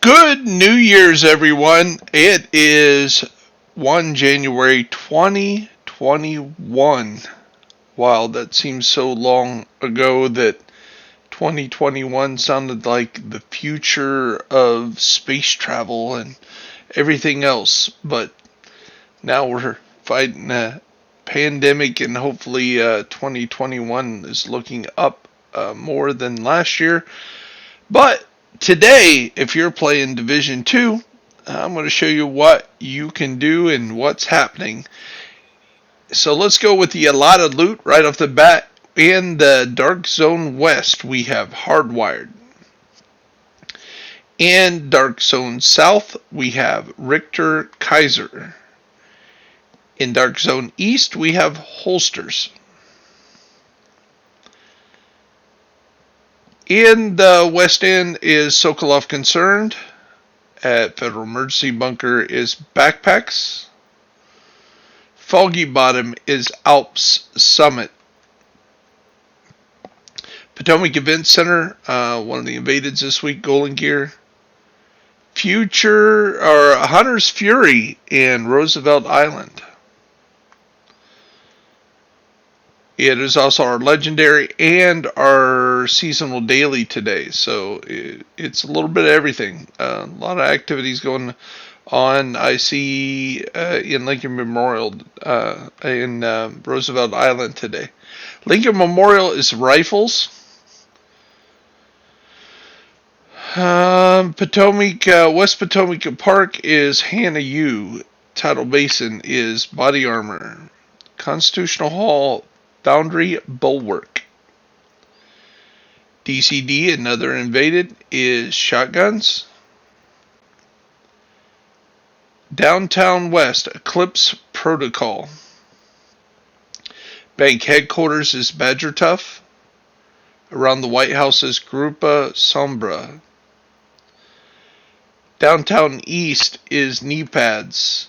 Good New Year's, everyone. It is 1 January 2021. Wow, that seems so long ago that 2021 sounded like the future of space travel and everything else. But now we're fighting a pandemic, and hopefully 2021 is looking up more than last year. But today, if you're playing Division 2, I'm going to show you what you can do and what's happening. So let's go with the allotted loot right off the bat. In the Dark Zone West, we have Hardwired. In Dark Zone South, we have Richter Kaiser. In Dark Zone East, we have Holsters. In the West End is Sokolov Concerned. At Federal Emergency Bunker is Backpacks. Foggy Bottom is Alps Summit. Potomac Event Center, one of the invadeds this week, Golden Gear. Hunter's Fury in Roosevelt Island. It is also our legendary and our seasonal daily today, so it's a little bit of everything. A lot of activities going on. I see in Lincoln Memorial in Roosevelt Island today. Lincoln Memorial is rifles. West Potomac Park is Hannah U. Tidal Basin is body armor. Constitutional Hall Boundary Bulwark. DCD, another invaded, is shotguns. Downtown West, Eclipse Protocol. Bank headquarters is Badger Tough. Around the White House is Grupa Sombra. Downtown East is Knee Pads.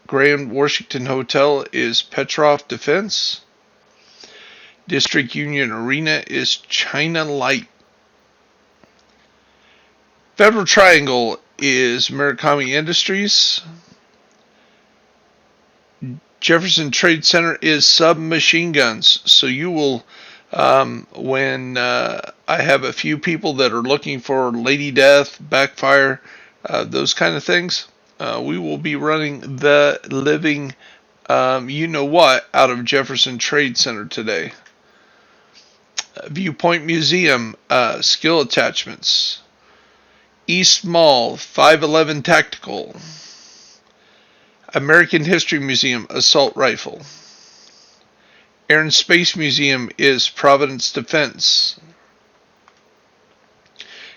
Grand Washington Hotel is Petrov Defense. District Union Arena is China Light. Federal Triangle is Murakami Industries. Jefferson Trade Center is submachine guns. So you will, when I have a few people that are looking for Lady Death, Backfire, those kind of things, we will be running the living you-know-what out of Jefferson Trade Center today. Viewpoint Museum, skill attachments. East Mall, 511 Tactical. American History Museum, assault rifle. Air and Space Museum is Providence Defense.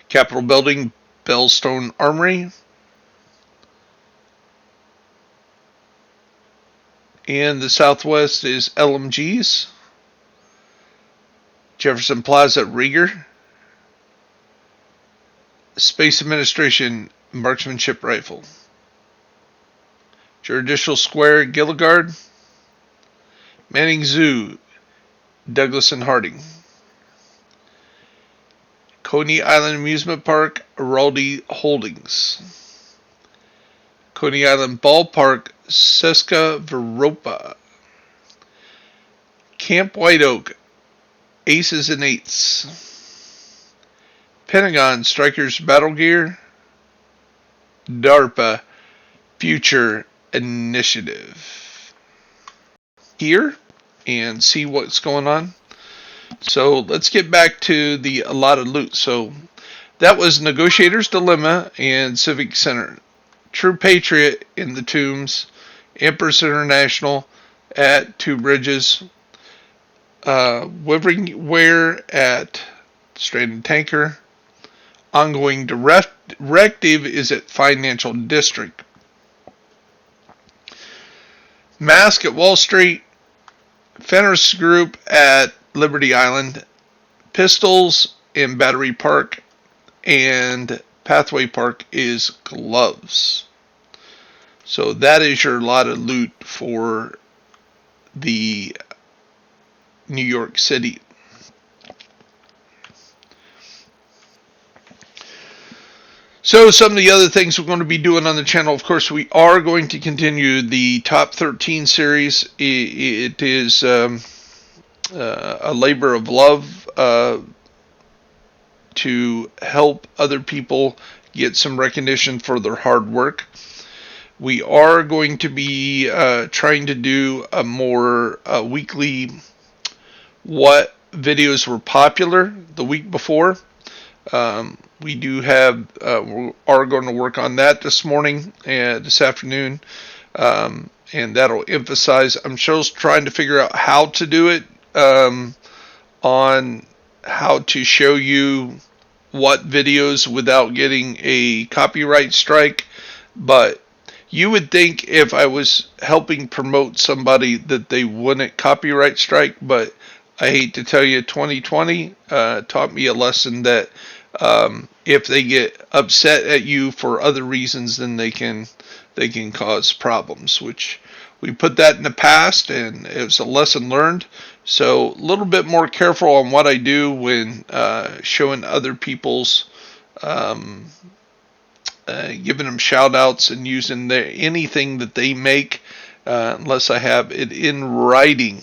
Capitol Building, Bellstone Armory. In the Southwest is LMGs. Jefferson Plaza, Rieger. Space Administration, marksmanship rifle. Judicial Square, Gilligard. Manning Zoo, Douglas and Harding. Coney Island Amusement Park, Araldi Holdings. Coney Island Ballpark, Seska Veropa. Camp White Oak, Aces and Eights. Pentagon Strikers Battle Gear. DARPA Future Initiative. Here and see what's going on. So let's get back to the allotted loot. So that was Negotiator's Dilemma and Civic Center. True Patriot in the Tombs. Empress International at Two Bridges. Wivering Ware at Stranded Tanker. Ongoing Directive is at Financial District. Mask at Wall Street. Fenris Group at Liberty Island. Pistols in Battery Park. And Pathway Park is Gloves. So that is your allotted loot for the New York City. So some of the other things we're going to be doing on the channel, of course, we are going to continue the top 13 series. It is a labor of love to help other people get some recognition for their hard work. We are going to be trying to do a more weekly what videos were popular the week before. We do have, we are going to work on that this morning and this afternoon, and that'll emphasize. I'm just trying to figure out how to do it, on how to show you what videos without getting a copyright strike. But you would think if I was helping promote somebody that they wouldn't copyright strike, but I hate to tell you, 2020 taught me a lesson that if they get upset at you for other reasons, then they can cause problems, which we put that in the past, and it was a lesson learned. So a little bit more careful on what I do when showing other people's, giving them shout outs and using anything that they make, unless I have it in writing.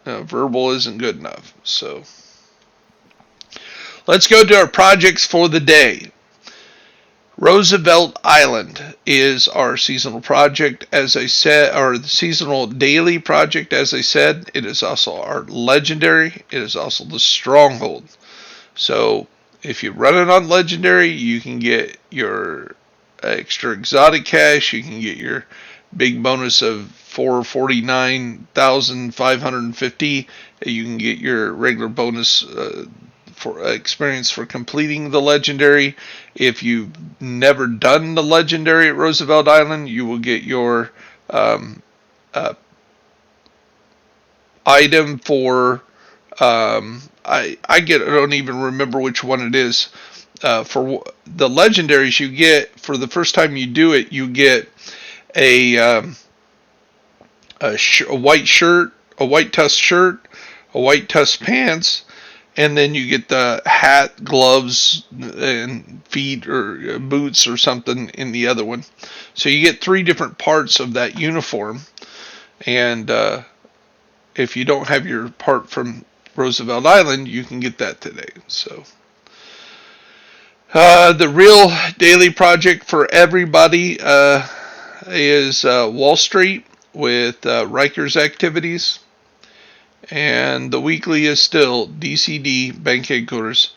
Verbal isn't good enough. So let's go to our projects for the day. Roosevelt Island is our seasonal project, as I said, or the seasonal daily project, as I said. It is also our legendary. It is also the stronghold. So if you run it on legendary, you can get your extra exotic cash. You can get your big bonus of 449,550. You can get your regular bonus for experience for completing the legendary. If you've never done the legendary at Roosevelt Island, you will get your item for I don't even remember which one it is. For the legendaries, you get, for the first time you do it, you get a white shirt, a white tusk shirt, a white tusk pants, and then you get the hat, gloves, and feet or boots or something in the other one. So you get 3 different parts of that uniform. And if you don't have your part from Roosevelt Island, you can get that today. So the real daily project for everybody is Wall Street with Riker's activities. And the weekly is still DCD, Bank Headquarters.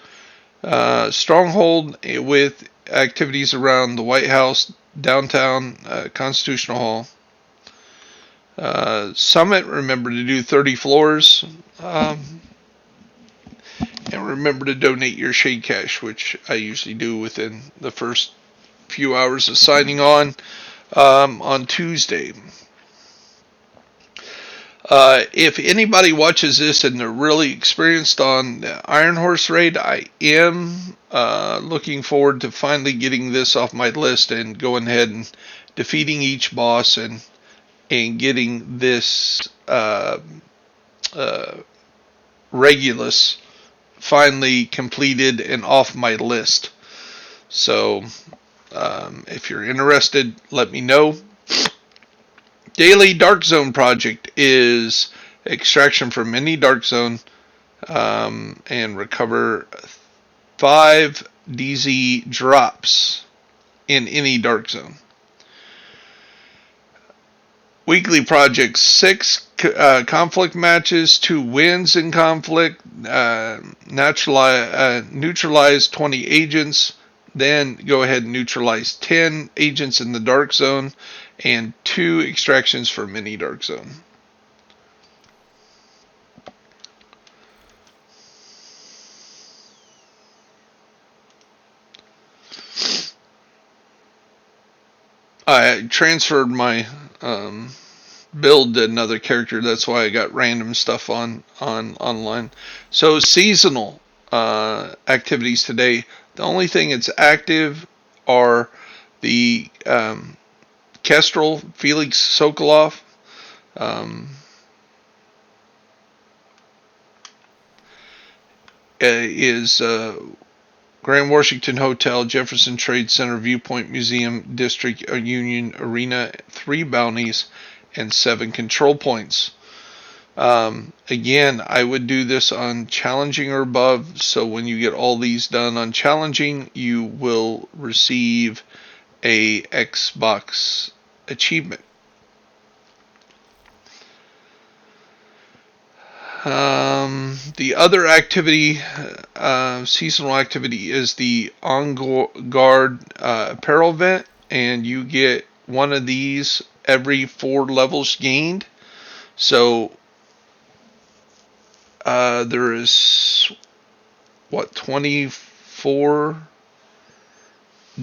Stronghold with activities around the White House, downtown, Constitutional Hall. Summit, remember to do 30 floors. And remember to donate your shade cash, which I usually do within the first few hours of signing on Tuesday. If anybody watches this and they're really experienced on the Iron Horse raid, I am looking forward to finally getting this off my list and going ahead and defeating each boss and getting this Regulus finally completed and off my list. So if you're interested, let me know. Daily Dark Zone project is extraction from any Dark Zone and recover 5 DZ drops in any Dark Zone. Weekly project 6 conflict matches, 2 wins in conflict, neutralize 20 agents, then go ahead and neutralize 10 agents in the Dark Zone, and 2 extractions for mini Dark Zone. I transferred my build to another character. That's why I got random stuff on online. So seasonal activities today. The only thing that's active are the Kestrel, Felix Sokolov, is Grand Washington Hotel, Jefferson Trade Center, Viewpoint Museum, District Union Arena, 3 bounties, and 7 control points. Again, I would do this on challenging or above, so when you get all these done on challenging, you will receive a Xbox achievement. The other activity, seasonal activity, is the OUTGUARD apparel event, and you get one of these every 4 levels gained. So there is 24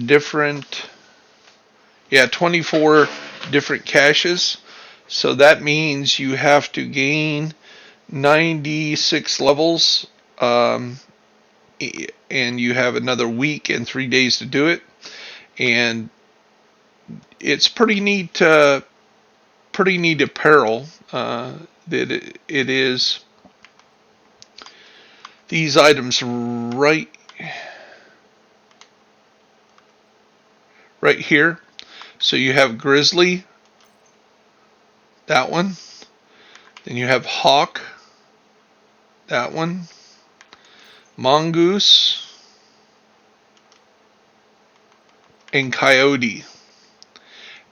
different 24 different caches. So that means you have to gain 96 levels, and you have another week and 3 days to do it. And it's pretty neat apparel. That it is these items right here. So you have Grizzly, that one. Then you have Hawk, that one. Mongoose, and Coyote.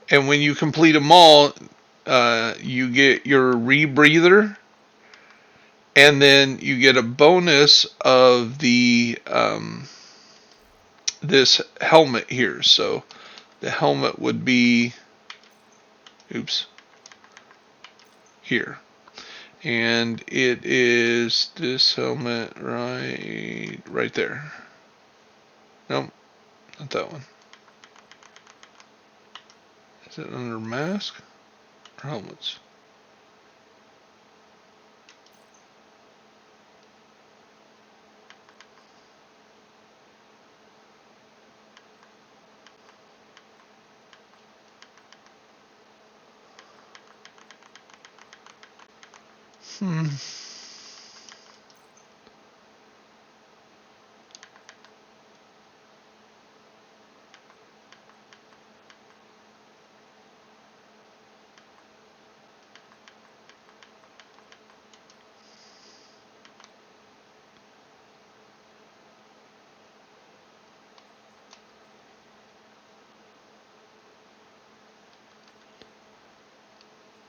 And when you complete them all, you get your rebreather, and then you get a bonus of the this helmet here. So the helmet would be, here. And it is this helmet right there. Nope, not that one. Is it under mask or helmets?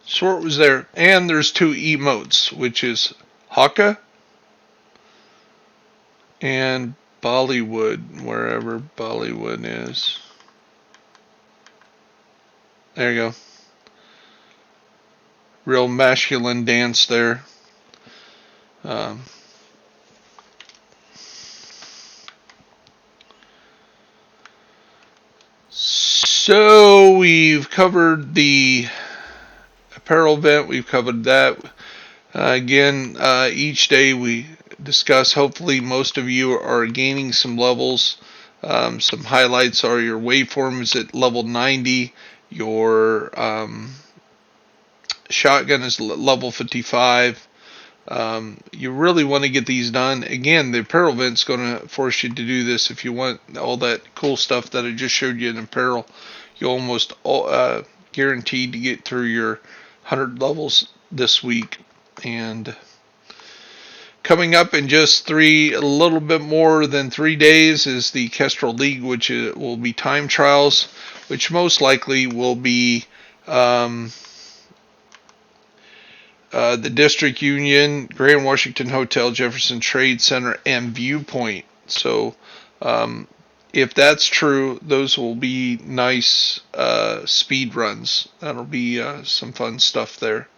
Sort was there, and there's 2 emotes, which is Haka and Bollywood, wherever Bollywood is. There you go. Real masculine dance there. So we've covered the apparel event. We've covered that. Again, each day we discuss. Hopefully most of you are gaining some levels. Some highlights are your waveform is at level 90. Your shotgun is level 55. You really want to get these done. Again, the apparel event's going to force you to do this. If you want all that cool stuff that I just showed you in apparel, you're almost guaranteed to get through your 100 levels this week. And coming up in just a little bit more than 3 days is the KESTREL League, which will be time trials, which most likely will be the District Union, Grand Washington Hotel, Jefferson Trade Center, and Viewpoint. So if that's true, those will be nice speed runs. That'll be some fun stuff there.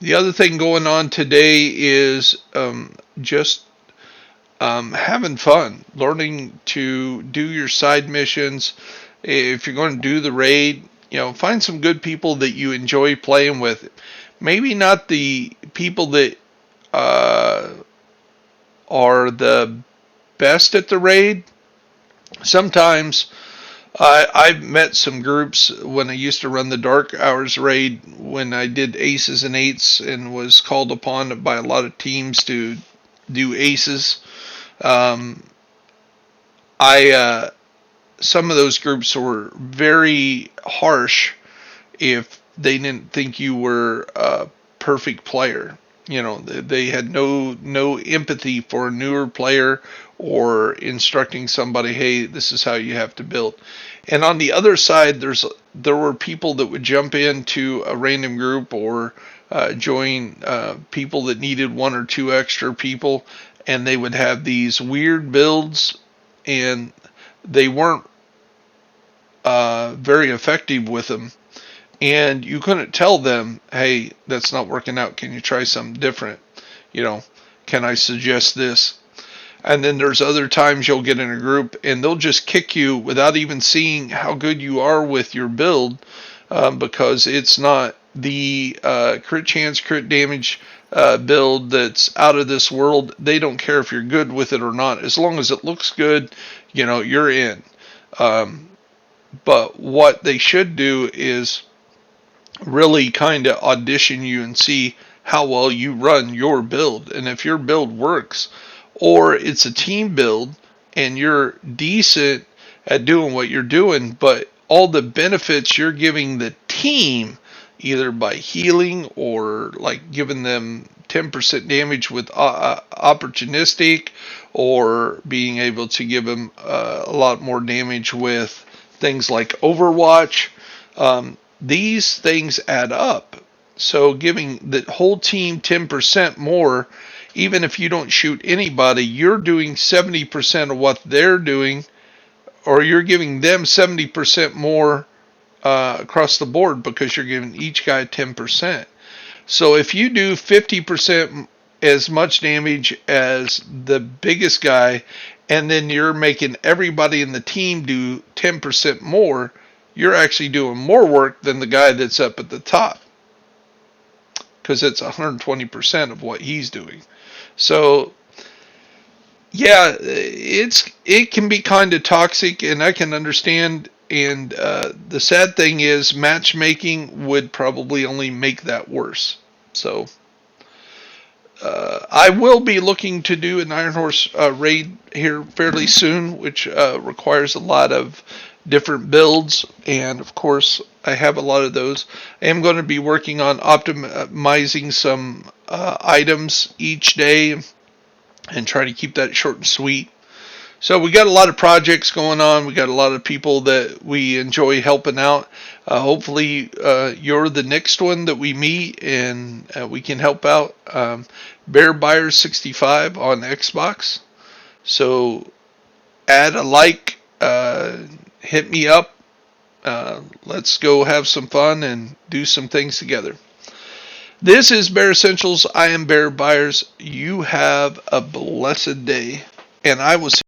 The other thing going on today is just having fun, learning to do your side missions. If you're going to do the raid, find some good people that you enjoy playing with. Maybe not the people that are the best at the raid. Sometimes I've met some groups when I used to run the Dark Hours raid, when I did aces and eights and was called upon by a lot of teams to do aces. Um, I Some of those groups were very harsh if they didn't think you were a perfect player. You know, they had no empathy for a newer player or instructing somebody, hey, this is how you have to build. And on the other side, there were people that would jump into a random group or join people that needed one or two extra people, and they would have these weird builds, and they weren't very effective with them, and you couldn't tell them, hey, that's not working out, can you try something different, you know, can I suggest this? And then there's other times you'll get in a group and they'll just kick you without even seeing how good you are with your build, because it's not the crit chance, crit damage build that's out of this world. They don't care if you're good with it or not, as long as it looks good, you know, you're in. But what they should do is really kind of audition you and see how well you run your build. And if your build works, or it's a team build and you're decent at doing what you're doing, but all the benefits you're giving the team, either by healing or like giving them 10% damage with opportunistic, or being able to give them a lot more damage with things like Overwatch. These things add up. So giving the whole team 10% more, even if you don't shoot anybody, you're doing 70% of what they're doing, or you're giving them 70% more across the board because you're giving each guy 10%. So if you do 50% as much damage as the biggest guy, and then you're making everybody in the team do 10% more, you're actually doing more work than the guy that's up at the top, because it's 120% of what he's doing. So yeah, it can be kind of toxic, and I can understand. And the sad thing is, matchmaking would probably only make that worse. So I will be looking to do an Iron Horse raid here fairly soon, which requires a lot of different builds, and of course I have a lot of those. I am going to be working on optimizing some items each day and try to keep that short and sweet. So we got a lot of projects going on. We got a lot of people that we enjoy helping out. Hopefully you're the next one that we meet, and we can help out. Bear Buyers 65 on Xbox. So add a like, hit me up. Let's go have some fun and do some things together. This is Bear Essentials. I am Bear Buyers. You have a blessed day, and I will see